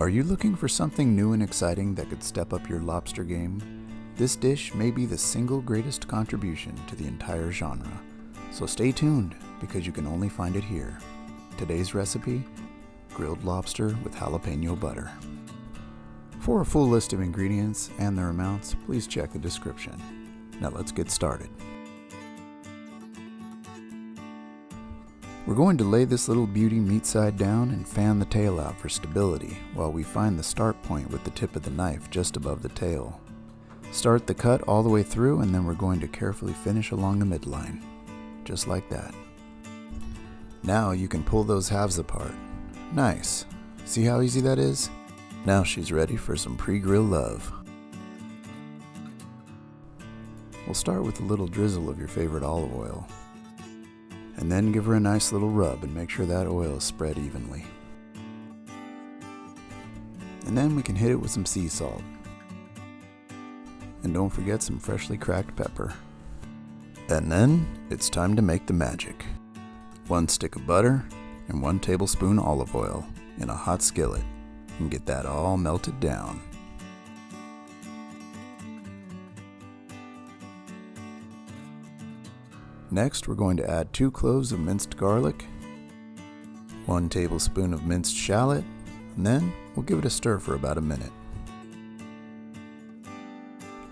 Are you looking for something new and exciting that could step up your lobster game? This dish may be the single greatest contribution to the entire genre, so stay tuned because you can only find it here. Today's recipe, grilled lobster with jalapeno butter. For a full list of ingredients and their amounts, please check the description. Now let's get started. We're going to lay this little beauty meat side down and fan the tail out for stability while we find the start point with the tip of the knife just above the tail. Start the cut all the way through and then we're going to carefully finish along the midline. Just like that. Now you can pull those halves apart. Nice. See how easy that is? Now she's ready for some pre-grill love. We'll start with a little drizzle of your favorite olive oil. And then give her a nice little rub and make sure that oil is spread evenly. And then we can hit it with some sea salt. And don't forget some freshly cracked pepper. And then it's time to make the magic. 1 stick of butter and 1 tablespoon olive oil in a hot skillet, and get that all melted down. Next, we're going to add 2 cloves of minced garlic, 1 tablespoon of minced shallot, and then we'll give it a stir for about a minute.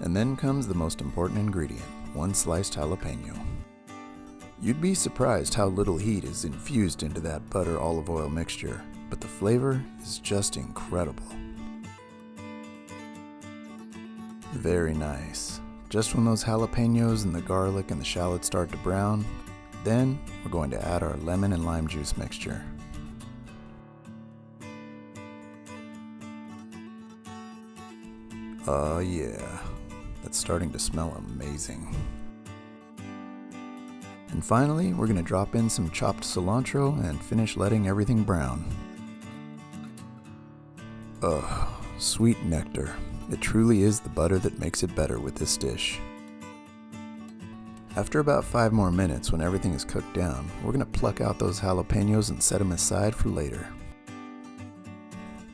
And then comes the most important ingredient, 1 sliced jalapeno. You'd be surprised how little heat is infused into that butter olive oil mixture, but the flavor is just incredible. Very nice. Just when those jalapenos and the garlic and the shallot start to brown, then we're going to add our lemon and lime juice mixture. Oh yeah, that's starting to smell amazing. And finally, we're going to drop in some chopped cilantro and finish letting everything brown. Ugh, sweet nectar. It truly is the butter that makes it better with this dish. After about 5 more minutes, when everything is cooked down, we're going to pluck out those jalapenos and set them aside for later.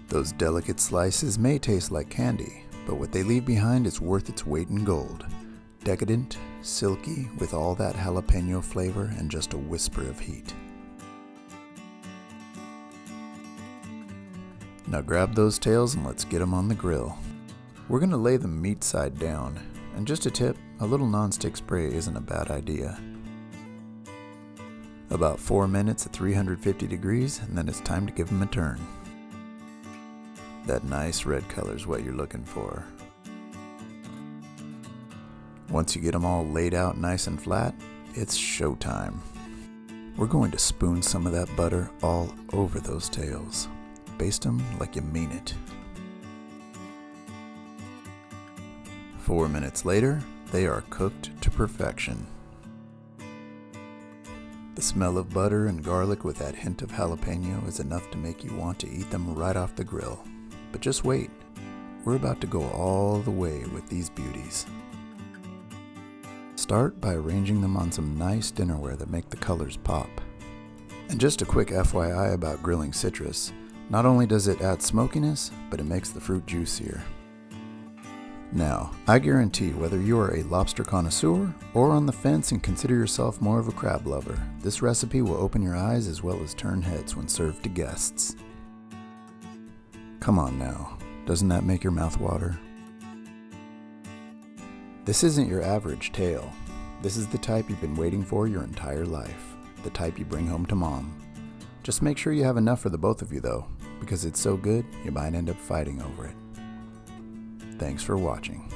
Those delicate slices may taste like candy, but what they leave behind is worth its weight in gold. Decadent, silky, with all that jalapeno flavor and just a whisper of heat. Now grab those tails and let's get them on the grill. We're going to lay the meat side down, and just a tip, a little nonstick spray isn't a bad idea. About 4 minutes at 350 degrees, and then it's time to give them a turn. That nice red color is what you're looking for. Once you get them all laid out nice and flat, it's showtime. We're going to spoon some of that butter all over those tails. Baste them like you mean it. 4 minutes later, they are cooked to perfection. The smell of butter and garlic with that hint of jalapeno is enough to make you want to eat them right off the grill. But just wait, we're about to go all the way with these beauties. Start by arranging them on some nice dinnerware that make the colors pop. And just a quick FYI about grilling citrus, not only does it add smokiness, but it makes the fruit juicier. Now, I guarantee whether you are a lobster connoisseur or on the fence and consider yourself more of a crab lover, this recipe will open your eyes as well as turn heads when served to guests. Come on now, doesn't that make your mouth water? This isn't your average tail. This is the type you've been waiting for your entire life, the type you bring home to mom. Just make sure you have enough for the both of you though, because it's so good you might end up fighting over it. Thanks for watching.